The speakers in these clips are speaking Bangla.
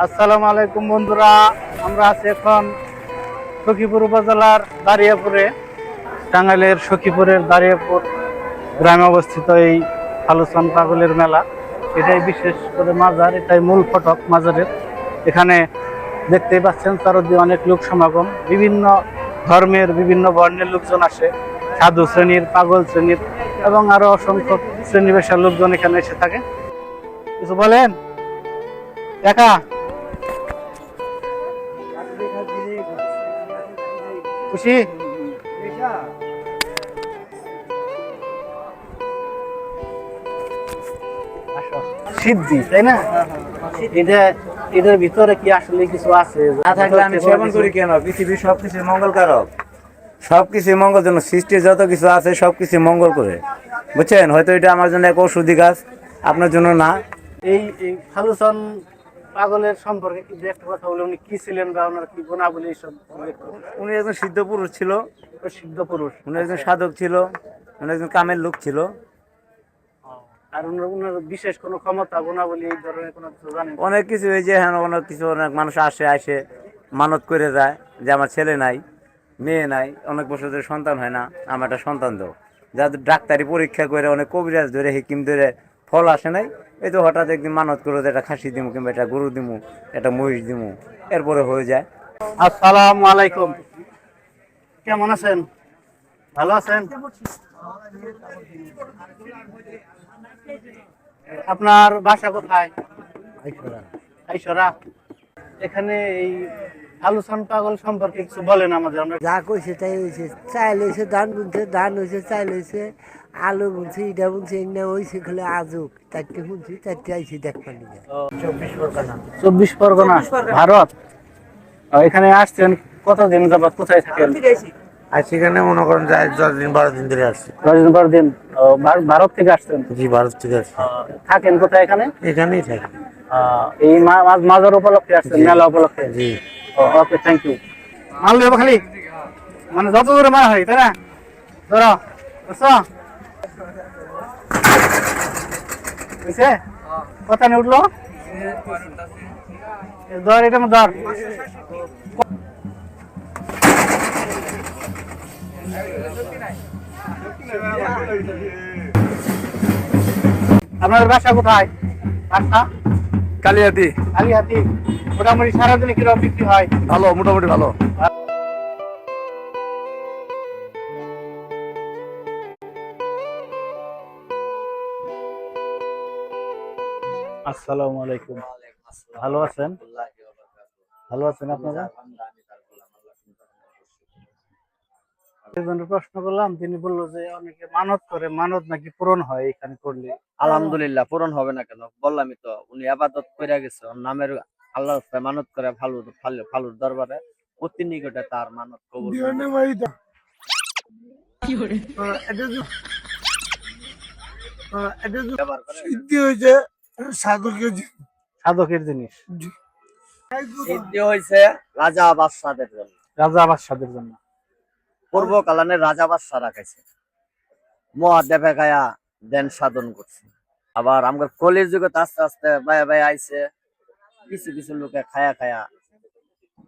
আসসালামু আলাইকুম বন্ধুরা, আমরা আছি এখন সখীপুর উপজেলার দারিয়াপুরে। টাঙ্গাইলের সখীপুরের দারিয়াপুর গ্রামে অবস্থিত এই আলোচন পাগলের মেলা। এটাই বিশেষ করে মাজার, এটাই মূল ফটক মাজারের। এখানে দেখতেই পাচ্ছেন চারদিকে অনেক লোক সমাগম, বিভিন্ন ধর্মের বিভিন্ন বর্ণের লোকজন আসে, সাধু শ্রেণীর, পাগল শ্রেণীর এবং আরো অসংখ্য শ্রেণী পেশার লোকজন এখানে এসে থাকে। কিছু বলেন একা? খুশি? সিদ্ধি, তাই না? এটা এটার ভিতরে কি আসলে কিছু আছে? না থাকলে আমি সেবন করি কেন? পৃথিবীর সবকিছু মঙ্গলকারক, সবকিছু মঙ্গল জন্য সৃষ্টি যত কিছু আছে সবকিছু মঙ্গল করে, বুঝছেন? হয়তো এটা আমার জন্য এক ঔষধি গাছ, আপনার জন্য না। এই খালুসন পাগলের সম্পর্কে কি একটা কথা বলে, উনি কি ছিলেন বা ওনার কি গুণাবলী এইসব? উনি একজন সিদ্ধ পুরুষ ছিল, সিদ্ধ পুরুষ, উনি একজন সাধক ছিল, উনি একজন কামের লোক ছিল। আর ওনার বিশেষ কোনো ক্ষমতা গুণাবলী এই ধরনের কোনো কিছু জানেন? অনেক কিছু, এই যে হ্যাঁ অনেক কিছু, অনেক মানুষ আসে মানত করে যায় যে আমার ছেলে নাই, মেয়ে নাই, অনেক বছর ধরে সন্তান হয় না, আমার একটা সন্তান দাও। যাদের ডাক্তারি পরীক্ষা করে, অনেক কবিরাজ ধরে, হেকিম ধরে ফল আসে নাই, এই তো হঠাৎ একদিন মানত করে যে একটা খাসি দিমু কিংবা একটা গরু দিমু, একটা মহিষ দিমু, এরপরে হয়ে যায়। আসসালামু আলাইকুম, কেমন আছেন? ভালো আছেন? আপনার বাসা কোথায়? আইসরা। এখানে এই আলোচন পাগল সম্পর্কে কিছু বলেন আমাদের। আমরা যা কইছে তাই হয়েছে, চাইল হয়েছে, ধান বুনছে, ধান হয়েছে, চাইল হয়েছে, আলু বুনছে, ইটা বুনছে, এনে হয়েছে, খেলে আজুক চারটে বুনছি, চারটে আইসি দেখবার নিয়ে। 24 পরগনা, ভারত। এখানে আসছেন কতদিন যাবত? কোথায় থাকেন? আর সেখানে মনে করেন যে 10 দিন 12 দিন ধরে আসছে। 10 দিন ভারত থেকে আসছেন? জি, ভারত থেকে আসছে। থাকেন কোথায় এখানে? এখানেই থাকে। এই মাজার উপলক্ষে আসছেন, মেলা উপলক্ষে? জি। ওকে, থ্যাংক ইউ। মাল দেবো খালি, মানে যত দূরে মারা হয়, তাই না? ধরো, বুঝছো? বুঝছে? কথা নিয়ে উঠলো, ধর এটা ধর। আপনার বাসা কোথায়? বাসা কালিয়াতি। কালিহাতি। মোটামুটি সারাদিনে কিরকম বিক্রি হয়? ভালো, মোটামুটি ভালো। আসসালামু আলাইকুম, ভালো আছেন? ভালো আছেন আপনারা? একজনের প্রশ্ন করলাম, তিনি বললো যে অনেকে মানত করে, মানত নাকি পূরণ হয় এখানে করলে। আলহামদুলিল্লাহ, পূরণ হবে না কেন? বললামই তো, উনি আবাদত করে গেছে, ওর নামের আল্লাহ মানত করে ফালুর দরবারে, অতি নিকটে তার মানত কবুল হয়। ব্যবহার করে। সাধকের জিনিস, সিদ্ধি হয়েছে রাজা বাদশাদের জন্য, রাজা বাদশাদের জন্য। পূর্বকালানের রাজা বাদশা রাখাইছে, মহাদেবে গায়া দেন সাধন করছে। আবার আমার কলির যুগে তো আস্তে আস্তে বায়া বায়া আইছে, কিছু কিছু লোকে খায়া খায়া,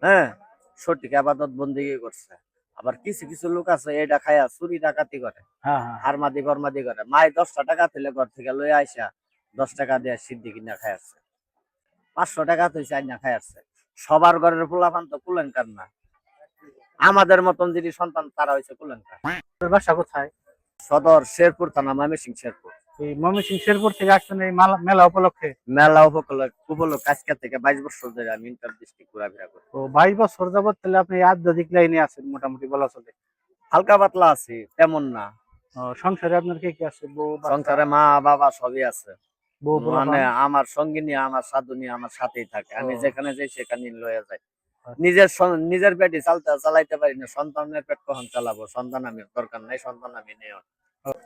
হ্যাঁ, সঠিক আবাদত বন্দিগি করছে। আবার কিছু কিছু লোক আছে এটা খায়া চুরি ডাকাতি করে, হ্যাঁ হ্যাঁ। হারমাদি গরমাদি করে। মাই 10টা টাকা দিলে ঘর থেকে লই আইসা 10 টাকা দিয়ে সিদ্ধি কিনা খাই আসছে, 500 টাকা তো আইনা খাই আসছে। সবার ঘরের পোলাপান তো কুলেঙ্কার না, আমাদের মতন যিনি সন্তান তারা হয়েছে কুলেঙ্কার। আপনার বাসা কোথায়? সদর শেরপুর থানা, ময়মনসিং শেরপুর। এই ময়মনসিংহ শেরপুর থেকে আসছেন এই মেলা উপলক্ষে? মেলা উপলক্ষে আজকে থেকে 22 বছর ধরে আমি ইন্টার ডিস্ট্রিক্ট ঘোরাফেরা করি। তো 22 বছর যাবত তাহলে আপনি আধ্যাত্মিক লাইনে আছেন মোটামুটি বলা চলে। হালকা পাতলা আছি, তেমন না। সংসারে আপনার কে কে আছে? বউ, বাচ্চা? সংসারে মা বাবা সবই আছে, বউ, মানে পোলাপান? আমার সঙ্গিনী, আমার সাধুনী আমার সাথেই থাকে। আমি ও। যেখানে যাই সেখানে লয়ে যাই। আচ্ছা। নিজের পেটে চালাইতে পারি না, সন্তানের পেট কখন চালাবো? সন্তান আমি দরকার নাই, সন্তান আমি নেই।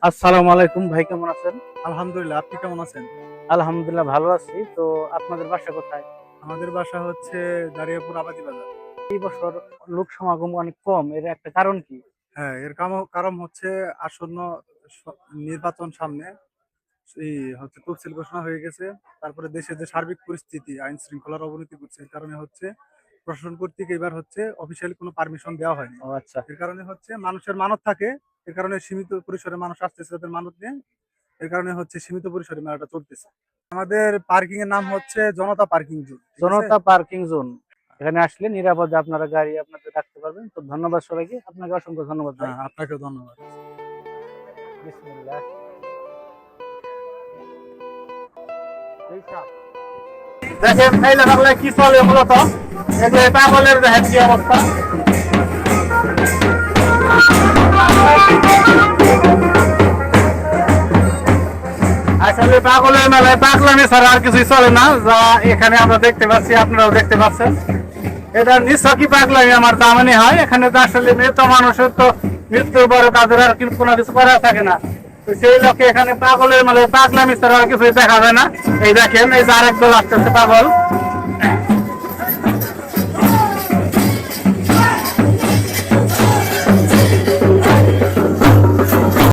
আসসালামু আলাইকুম ভাই, কেমন আছেন? আলহামদুলিল্লাহ, আপনি কেমন আছেন? আলহামদুলিল্লাহ ভালো আছি। তো আপনাদের বাসা কোথায়? আমাদের বাসা হচ্ছে দারিয়াপুর আবাদি বাজার। এই বছর লোক সমাগম অনেক কম, এর একটা কারণ কি? হ্যাঁ, এর কারণ হচ্ছে আসন্ন নির্বাচন সামনে, এই হচ্ছে তফসিল ঘোষণা হয়ে গেছে। তারপরে দেশের যে সার্বিক পরিস্থিতি, আইন শৃঙ্খলার অবনতি ঘটছে, এর কারণে হচ্ছে প্রশাসন কর্তৃক এবার হচ্ছে অফিসিয়ালি কোনো পারমিশন দেওয়া হয়নি। ও আচ্ছা। এর কারণে হচ্ছে মানুষের মানত থাকে, এর কারণে সীমিত পরিসরে মানুষ আসতেছে তাদের মানত নিয়ে, এর কারণে হচ্ছে সীমিত পরিসরে মেলাটা চলতেছে। আমাদের পার্কিং এর নাম হচ্ছে জনতা পার্কিং জোন। জনতা পার্কিং জোন। এখানে আসলে নিরাপদে আপনারা গাড়ি আপনাদের রাখতে পারবেন। তো ধন্যবাদ সবাইকে, আপনাকে অসংখ্য ধন্যবাদ ভাই। হ্যাঁ, আপনাকেও ধন্যবাদ। বিসমিল্লাহ। দেখেন খাইলে বাংলায় কি চলে মূলত, এই যে পাগলের দেখেন কি অবস্থা। আসলে পাগলের মেলায় পাগলামি ছাড়া আর কিছুই চলে না, যা এখানে আমরা দেখতে পাচ্ছি, আপনারাও দেখতে পাচ্ছেন। এটা নিছকই পাগলামি আমার দামানি হয়। এখানে তো আসলে মৃত মানুষের তো মৃত্যুর পরে তাদের আর কিন্তু কোনো কিছু করার থাকে না। তো সেই লোকে এখানে পাগলের মেলায় পাগলামি ছাড়া আর কিছুই দেখা যায় না। এই দেখেন, এই যে আরেক দল আসতেছে পাগল।